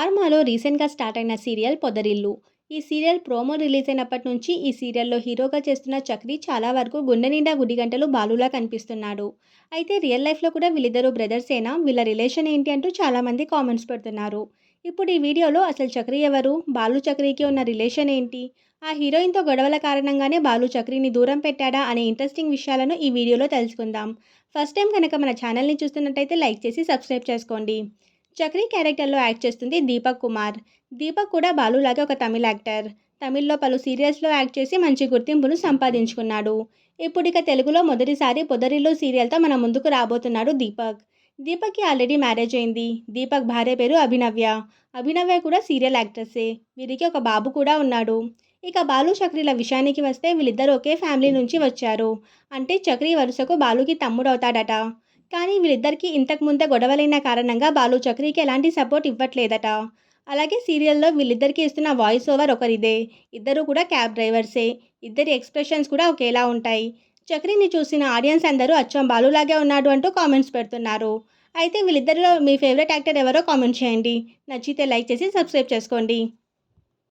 స్టార్మాలో రీసెంట్‌గా స్టార్ట్ అయిన సీరియల్ 'పొదరిల్లు'. ఈ సీరియల్ ప్రోమో రిలీజ్ అయినప్పటి నుంచి ఈ సీరియల్‌లో హీరోగా చేస్తున్న చక్రి చాలా వరకు గుండె నిండా గుడిగంటలు బాలులా కనిపిస్తున్నాడు. అయితే రియల్ లైఫ్‌లో కూడా వీళ్ళిద్దరూ బ్రదర్సేనా? వీళ్ళ రిలేషన్ ఏంటి అంటూ చాలామంది కామెంట్స్ పెడుతున్నారు. ఇప్పుడు ఈ వీడియోలో అసలు చక్రి ఎవరు? బాలు చక్రికి ఉన్న రిలేషన్ ఏంటి? ఆ హీరోయిన్‌తో గొడవల కారణంగానే బాలు చక్రిని దూరం పెట్టాడా అనే ఇంట్రెస్టింగ్ విషయాలను ఈ వీడియోలో తెలుసుకుందాం. ఫస్ట్ టైం కనుక మన ఛానల్‌ని చూస్తున్నట్టయితే లైక్ చేసి సబ్స్క్రైబ్ చేసుకోండి. చక్రి క్యారెక్టర్‌లో యాక్ట్ చేస్తుంది దీపక్ కుమార్. దీపక్ కూడా బాలులాగే ఒక తమిళ్ యాక్టర్. తమిళ్‌లో పలు సీరియల్స్‌లో యాక్ట్ చేసి మంచి గుర్తింపును సంపాదించుకున్నాడు. ఇప్పుడిక తెలుగులో మొదటిసారి 'పొదరిల్లు' సీరియల్‌తో మన ముందుకు రాబోతున్నాడు దీపక్. దీపక్‌కి ఆల్రెడీ మ్యారేజ్ అయింది. దీపక్ భార్య పేరు అభినవ్య. అభినవ్య కూడా సీరియల్ యాక్ట్రెస్సే. వీరికి ఒక బాబు కూడా ఉన్నాడు. ఇక బాలు, చక్రిల విషయానికి వస్తే వీళ్ళిద్దరూ ఒకే ఫ్యామిలీ నుంచి వచ్చారు. అంటే చక్రి వరుసకు బాలుకి తమ్ముడవుతాడట. కానీ వీళ్ళిద్దరికీ ఇంతకు ముందే గొడవలైన కారణంగా బాలు చక్రికి ఎలాంటి సపోర్ట్ ఇవ్వట్లేదట. అలాగే సీరియల్‌లో వీళ్ళిద్దరికీ ఇస్తున్న వాయిస్ ఓవర్ ఒకరిదే. ఇద్దరు కూడా క్యాబ్ డ్రైవర్సే. ఇద్దరి ఎక్స్‌ప్రెషన్స్ కూడా ఒకేలా ఉంటాయి. చక్రిని చూసిన ఆడియన్స్ అందరూ అచ్చం బాలులాగే ఉన్నాడు అంటూ కామెంట్స్ పెడుతున్నారు. అయితే వీళ్ళిద్దరిలో మీ ఫేవరెట్ యాక్టర్ ఎవరో కామెంట్ చేయండి. నచ్చితే లైక్ చేసి సబ్స్క్రైబ్ చేసుకోండి.